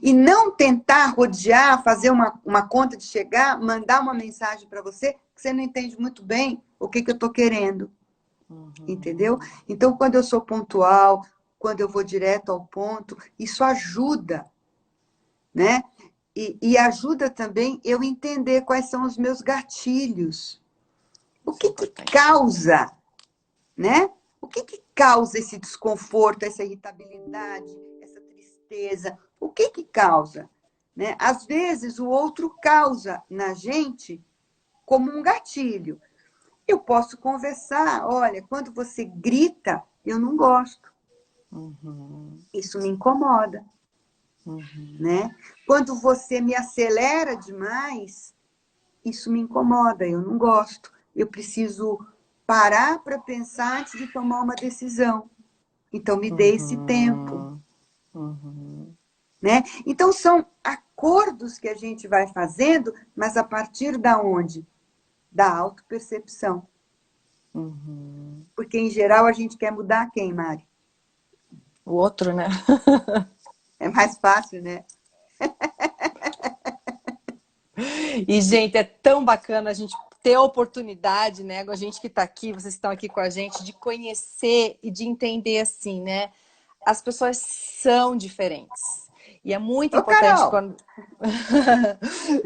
E não tentar rodear, fazer uma conta de chegar, mandar uma mensagem para você, que você não entende muito bem o que eu estou querendo. Entendeu? Uhum. Então, quando eu sou pontual, quando eu vou direto ao ponto, isso ajuda, né? E ajuda também eu entender quais são os meus gatilhos. O Isso é que importante. causa, né? O que causa esse desconforto, essa irritabilidade, essa tristeza? O que causa? Né? Às vezes, o outro causa na gente como um gatilho. Eu posso conversar, olha, quando você grita, eu não gosto. Uhum. Isso me incomoda, Uhum. né? Quando você me acelera demais, isso me incomoda, eu não gosto. Eu preciso parar para pensar antes de tomar uma decisão. Então, me dê esse tempo, Uhum. Uhum. né? Então, são acordos que a gente vai fazendo, mas a partir da onde? Da autopercepção. Uhum. Porque, em geral, a gente quer mudar quem, Mari? O outro, né? É mais fácil, né? E, gente, é tão bacana a gente ter a oportunidade, né? A gente que está aqui, vocês estão aqui com a gente, de conhecer e de entender assim, né? As pessoas são diferentes. E é muito Ô, importante Carol, quando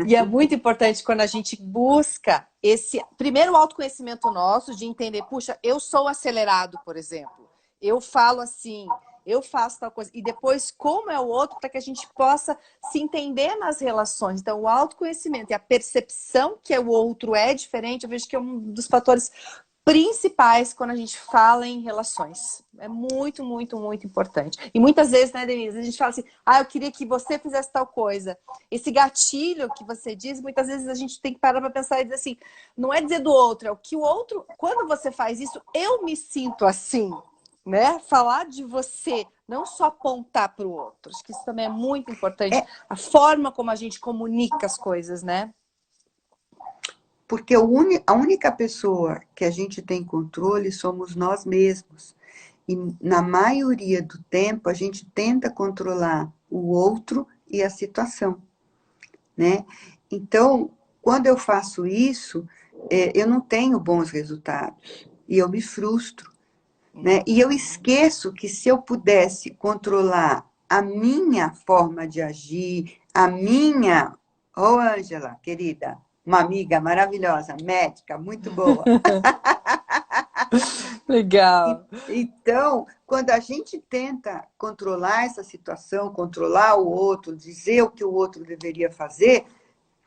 e é muito importante quando a gente busca esse primeiro autoconhecimento nosso de entender, puxa, eu sou acelerado, por exemplo. Eu falo assim, eu faço tal coisa. E depois, como é o outro, para que a gente possa se entender nas relações. Então, o autoconhecimento e a percepção que o outro é diferente, eu vejo que é um dos fatores principais quando a gente fala em relações. É muito, muito, muito importante. E muitas vezes, né, Denise, a gente fala assim, eu queria que você fizesse tal coisa. Esse gatilho que você diz, muitas vezes a gente tem que parar para pensar e dizer assim, não é dizer do outro, é o que o outro, quando você faz isso, eu me sinto assim, né? Falar de você, não só apontar para o outro. Acho que isso também é muito importante. é A forma como a gente comunica as coisas, né? porque a única pessoa que a gente tem controle somos nós mesmos. E na maioria do tempo a gente tenta controlar o outro e a situação, né? Então, quando eu faço isso, eu não tenho bons resultados e eu me frustro, né? E eu esqueço que se eu pudesse controlar a minha forma de agir, a minha... Ô, Ângela, querida, uma amiga maravilhosa, médica, muito boa. Legal. Então, quando a gente tenta controlar essa situação, controlar o outro, dizer o que o outro deveria fazer,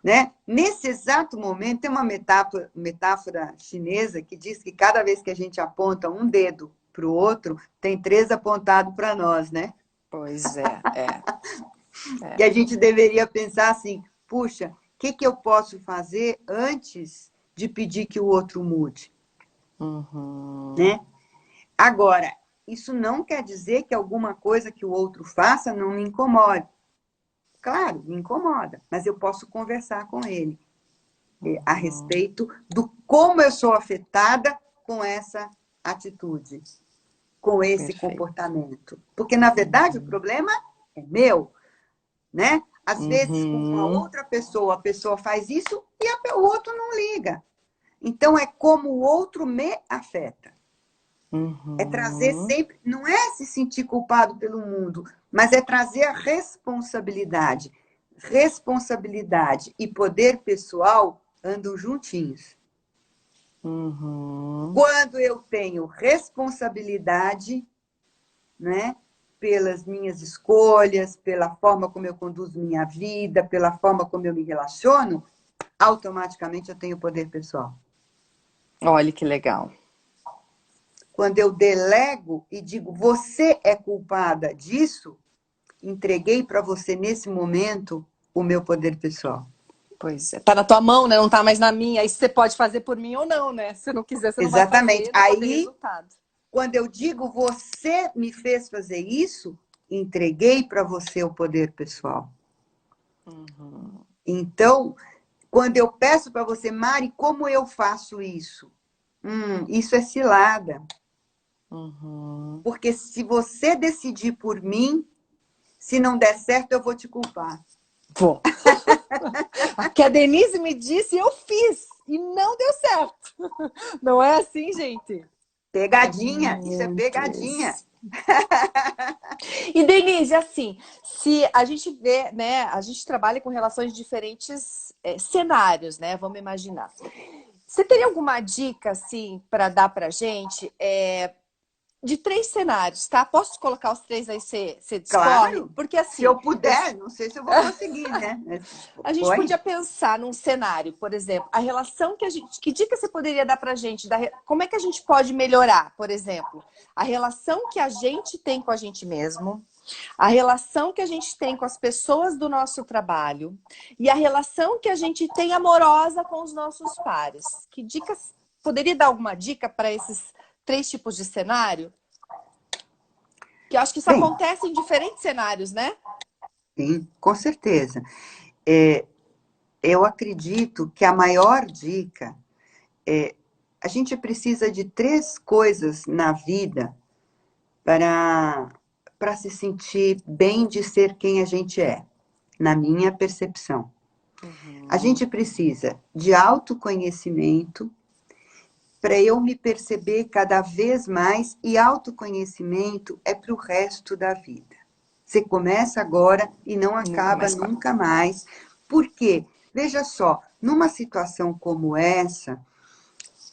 né? Nesse exato momento, tem uma metáfora chinesa que diz que cada vez que a gente aponta um dedo para o outro, tem três apontados para nós, né? Pois é. E a gente deveria pensar assim, puxa, o que eu posso fazer antes de pedir que o outro mude, Uhum. né? Agora, isso não quer dizer que alguma coisa que o outro faça não me incomode. Claro, me incomoda, mas eu posso conversar com ele a respeito do como eu sou afetada com essa atitude, com esse Perfeito. comportamento. Porque, na verdade, o problema é meu, né? Às vezes, com uma Uhum. outra pessoa, a pessoa faz isso e o outro não liga. Então, é como o outro me afeta. É trazer Uhum. sempre, não é se sentir culpado pelo mundo, mas é trazer a responsabilidade. Responsabilidade e poder pessoal andam juntinhos. Uhum. Quando eu tenho responsabilidade, né, pelas minhas escolhas, pela forma como eu conduzo minha vida, pela forma como eu me relaciono, automaticamente eu tenho poder pessoal. Olha que legal. Quando eu delego e digo, você é culpada disso, entreguei para você nesse momento o meu poder pessoal. Pois é. Tá na tua mão, né? Não tá mais na minha. Aí você pode fazer por mim ou não, né? Se não quiser, você não vai Exatamente. fazer, não vou ter Aí, resultado. quando eu digo você me fez fazer isso, entreguei para você o poder pessoal. Uhum. Então, quando eu peço para você, Mari, como eu faço isso? Isso é cilada. Uhum. Porque se você decidir por mim, se não der certo, eu vou te culpar. Vou. A que a Denise me disse, eu fiz. E não deu certo. Não é assim, gente? É Pegadinha, isso é muito pegadinha. isso. E Denise, assim, se a gente vê, né, a gente trabalha com relações de diferentes cenários, né? Vamos imaginar. Você teria alguma dica, assim, para dar pra gente? De três cenários, tá? Posso colocar os três aí, você discorre? Claro, Porque se assim, eu puder, não sei se eu vou conseguir, né? a gente Põe. podia pensar num cenário, por exemplo, a relação que a gente. Que dica você poderia dar pra gente? Como é que a gente pode melhorar, por exemplo, a relação que a gente tem com a gente mesmo, a relação que a gente tem com as pessoas do nosso trabalho e a relação que a gente tem amorosa com os nossos pares. Que dicas? Poderia dar alguma dica para esses três tipos de cenário? Que eu acho que isso Bem, acontece em diferentes cenários, né? sim, com certeza. Eu acredito que a maior dica é a gente precisa de três coisas na vida para para se sentir bem de ser quem a gente é, na minha percepção. A gente precisa de autoconhecimento para eu me perceber cada vez mais, e autoconhecimento é para o resto da vida. Você começa agora e não acaba nunca mais. Por quê? Veja só, numa situação como essa,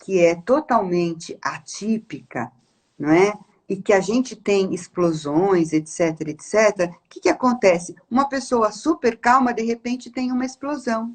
que é totalmente atípica, não é? E que a gente tem explosões, etc, etc, o que acontece? Uma pessoa super calma, de repente, tem uma explosão.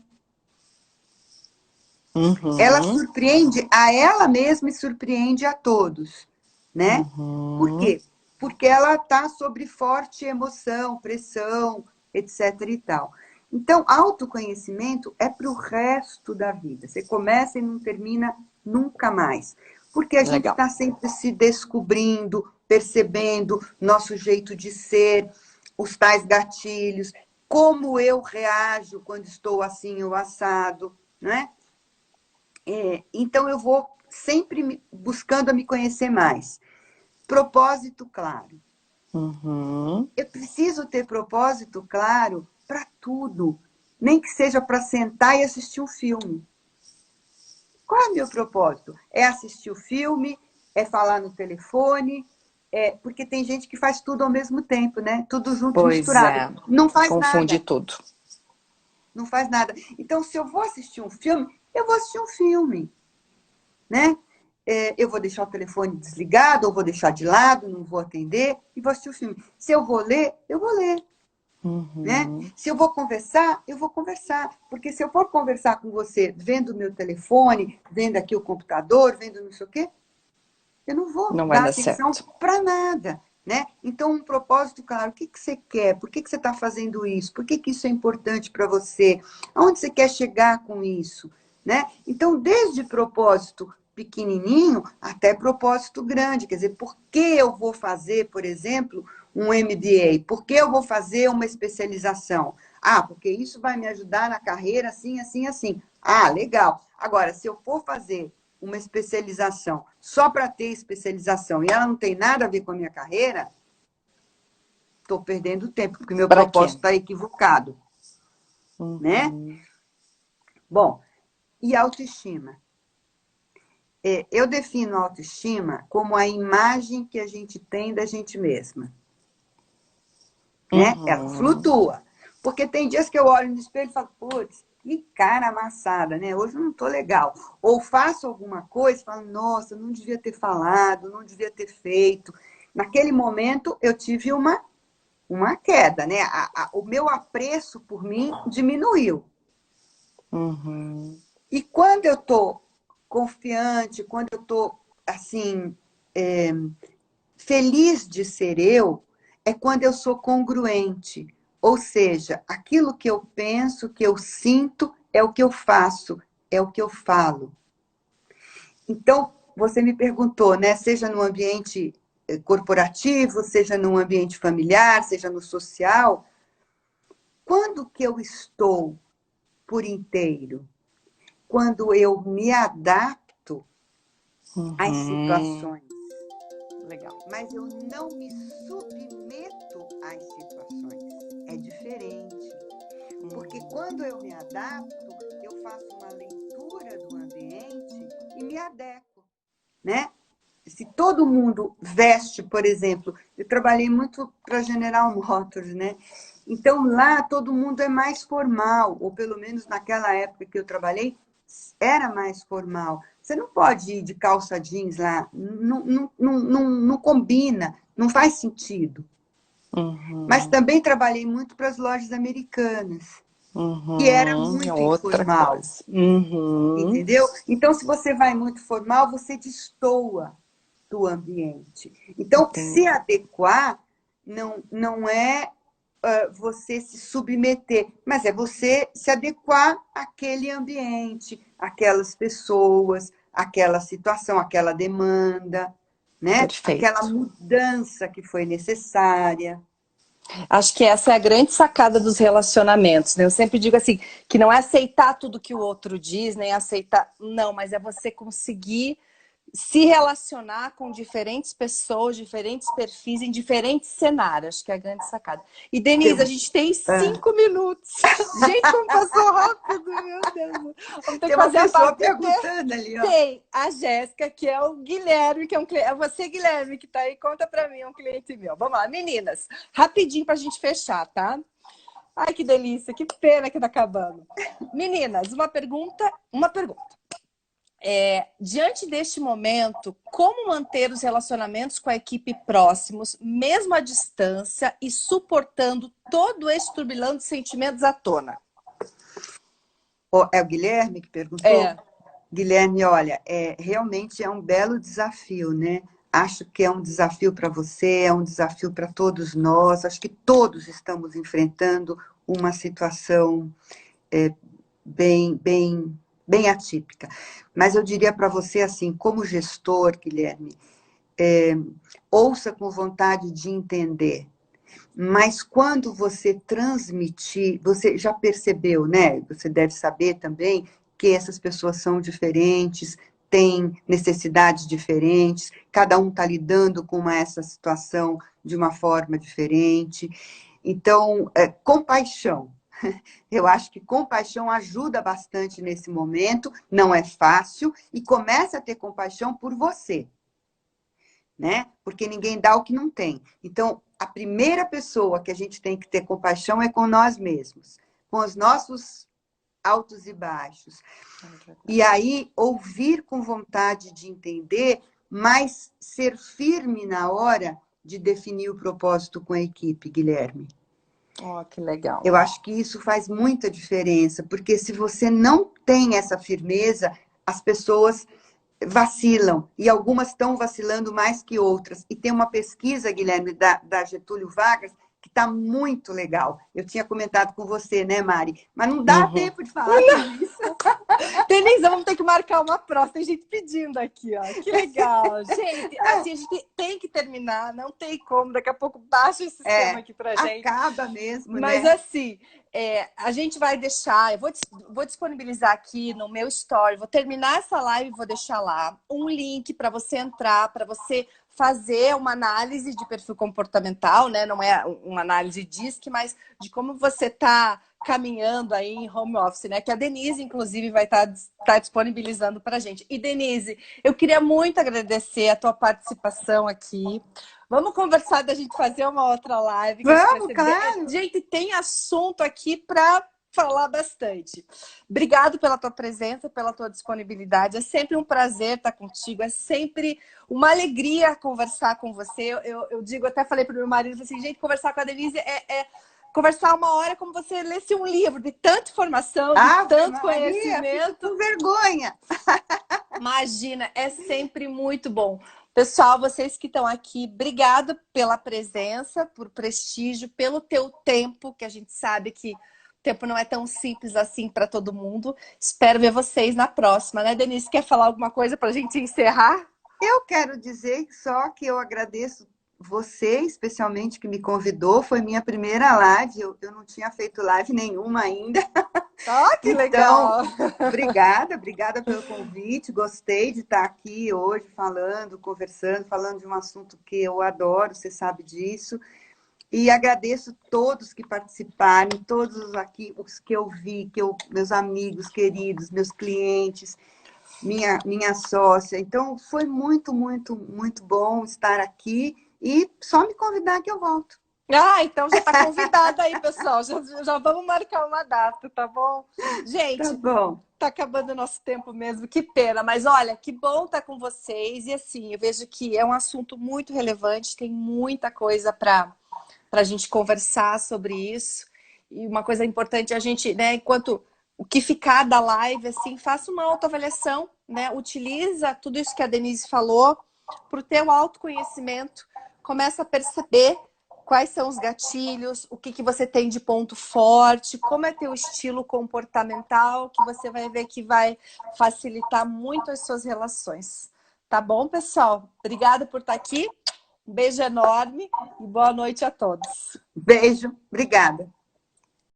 Ela surpreende a ela mesma e surpreende a todos, né? Por quê? Porque ela está sob forte emoção, pressão, etc e tal. Então, autoconhecimento é para o resto da vida. Você começa e não termina nunca mais. Porque a gente está sempre se descobrindo, percebendo nosso jeito de ser, os tais gatilhos, como eu reajo quando estou assim ou assado, não é? Então, eu vou sempre buscando a me conhecer mais. Propósito claro. Eu preciso ter propósito claro para tudo. Nem que seja para sentar e assistir um filme. Qual é o meu propósito? É assistir o filme, é falar no telefone, porque tem gente que faz tudo ao mesmo tempo, né? Tudo junto, misturado. Não faz nada. Confunde tudo. Não faz nada. Então, se eu vou assistir um filme, eu vou assistir um filme, né? Eu vou deixar o telefone desligado, ou vou deixar de lado, não vou atender, e vou assistir o filme. Se eu vou ler, eu vou ler. Né? Se eu vou conversar, eu vou conversar. Porque se eu for conversar com você vendo o meu telefone, vendo aqui o computador, vendo não sei o quê, eu não vou dar atenção para nada. Né? Então, um propósito claro. O que você quer? Por que você está fazendo isso? Por que isso é importante para você? Aonde você quer chegar com isso? Né? Então, desde propósito pequenininho até propósito grande. Quer dizer, por que eu vou fazer, por exemplo, um MBA? Por que eu vou fazer uma especialização? Porque isso vai me ajudar na carreira assim, assim, assim. Legal. Agora, se eu for fazer uma especialização só para ter especialização e ela não tem nada a ver com a minha carreira, estou perdendo tempo, porque meu propósito está equivocado. Né? Bom, e autoestima? Eu defino a autoestima como a imagem que a gente tem da gente mesma. Né? Ela flutua. Porque tem dias que eu olho no espelho e falo, putz, que cara amassada, né? Hoje eu não estou legal. Ou faço alguma coisa e falo, nossa, não devia ter falado, não devia ter feito. Naquele momento eu tive uma queda, né? O meu apreço por mim diminuiu. E quando eu estou confiante, quando eu estou, assim, feliz de ser eu, é quando eu sou congruente. Ou seja, aquilo que eu penso, que eu sinto, é o que eu faço, é o que eu falo. Então, você me perguntou, né? Seja no ambiente corporativo, seja no ambiente familiar, seja no social, quando que eu estou por inteiro? Quando eu me adapto às situações. Legal. Mas eu não me submeto às situações. É diferente. Porque quando eu me adapto, eu faço uma leitura do ambiente e me adequo. Né? Se todo mundo veste, por exemplo, eu trabalhei muito para General Motors, né? Então lá todo mundo é mais formal, ou pelo menos naquela época que eu trabalhei, era mais formal. Você não pode ir de calça jeans lá, não combina, não faz sentido. Mas também trabalhei muito para as lojas americanas, que era muito informal. Entendeu? Então, se você vai muito formal, você destoa do ambiente. Então, se adequar não é você se submeter, mas é você se adequar àquele ambiente, àquelas pessoas, àquela situação, àquela demanda, né? Perfeito. Aquela mudança que foi necessária. Acho que essa é a grande sacada dos relacionamentos, né? Eu sempre digo assim, que não é aceitar tudo que o outro diz, nem aceitar... Não, mas é você conseguir se relacionar com diferentes pessoas, diferentes perfis, em diferentes cenários. Acho que é a grande sacada. E, Denise, a gente tem 5 minutos. Gente, como passou rápido, meu Deus. Vamos ter que fazer a parte perguntando ali, ó. Tem a Jéssica, que é o Guilherme, que é um cliente. É você, Guilherme, que tá aí. Conta pra mim, é um cliente meu. Vamos lá, meninas. Rapidinho pra gente fechar, tá? Ai, que delícia, que pena que tá acabando. Meninas, uma pergunta. Diante deste momento, como manter os relacionamentos com a equipe próximos, mesmo à distância, e suportando todo esse turbilhão de sentimentos à tona? É o Guilherme que perguntou? Guilherme, olha, realmente é um belo desafio, né? Acho que é um desafio para você, é um desafio para todos nós. Acho que todos estamos enfrentando uma situação bem atípica. Mas eu diria para você assim, como gestor, Guilherme, ouça com vontade de entender. Mas quando você transmitir, você já percebeu, né? Você deve saber também que essas pessoas são diferentes, têm necessidades diferentes, cada um está lidando com essa situação de uma forma diferente. Então, compaixão. Eu acho que compaixão ajuda bastante nesse momento, não é fácil, e comece a ter compaixão por você, né? Porque ninguém dá o que não tem. Então, a primeira pessoa que a gente tem que ter compaixão é com nós mesmos, com os nossos altos e baixos. E aí, ouvir com vontade de entender, mas ser firme na hora de definir o propósito com a equipe, Guilherme. Oh, que legal. Eu acho que isso faz muita diferença, porque se você não tem essa firmeza, as pessoas vacilam, e algumas estão vacilando mais que outras. E tem uma pesquisa, Guilherme, da Getúlio Vargas, que está muito legal. Eu tinha comentado com você, né, Mari? Mas não dá tempo de falar tudo isso. Denise, vamos ter que marcar uma próxima. Tem gente pedindo aqui, ó. Que legal. Gente, assim, a gente tem que terminar, não tem como. Daqui a pouco baixa esse sistema aqui pra gente. Acaba mesmo, mas, né? assim, a gente vai deixar, eu vou disponibilizar aqui no meu story, vou terminar essa live e vou deixar lá um link para você entrar, para você fazer uma análise de perfil comportamental, né? Não é uma análise DISC, mas de como você está caminhando aí em home office, né? Que a Denise, inclusive, vai estar disponibilizando para a gente. E, Denise, eu queria muito agradecer a tua participação aqui. Vamos conversar da gente fazer uma outra live. Vamos, claro! Gente, tem assunto aqui para falar bastante. Obrigado pela tua presença, pela tua disponibilidade. É sempre um prazer estar contigo. É sempre uma alegria conversar com você. Eu digo, até falei para o meu marido, assim, gente, conversar com a Denise conversar uma hora como você lesse um livro de tanta informação, de tanto conhecimento. Fico com vergonha. Imagina, é sempre muito bom. Pessoal, vocês que estão aqui, obrigada pela presença, por prestígio, pelo teu tempo, que a gente sabe que o tempo não é tão simples assim para todo mundo. Espero ver vocês na próxima, né, Denise? Quer falar alguma coisa para a gente encerrar? Eu quero dizer só que eu agradeço você, especialmente, que me convidou. Foi minha primeira live, eu não tinha feito live nenhuma ainda. Que legal! Obrigada pelo convite. Gostei de estar aqui hoje conversando, falando de um assunto que eu adoro, você sabe disso. E agradeço todos que participaram, todos aqui, os que eu vi, meus amigos queridos, meus clientes, minha sócia. Então, foi muito, muito, muito bom estar aqui. E só me convidar que eu volto. Então já está convidada aí, pessoal. Já vamos marcar uma data, tá bom? Gente, tá bom. Tá acabando o nosso tempo mesmo, que pena. Mas olha, que bom estar com vocês. E assim, eu vejo que é um assunto muito relevante, tem muita coisa para a gente conversar sobre isso. E uma coisa importante, a gente, né, enquanto o que ficar da live, assim, faça uma autoavaliação, né? Utiliza tudo isso que a Denise falou para o teu autoconhecimento. Começa a perceber quais são os gatilhos, o que você tem de ponto forte, como é teu estilo comportamental, que você vai ver que vai facilitar muito as suas relações. Tá bom, pessoal? Obrigada por estar aqui. Um beijo enorme e boa noite a todos. Beijo. Obrigada.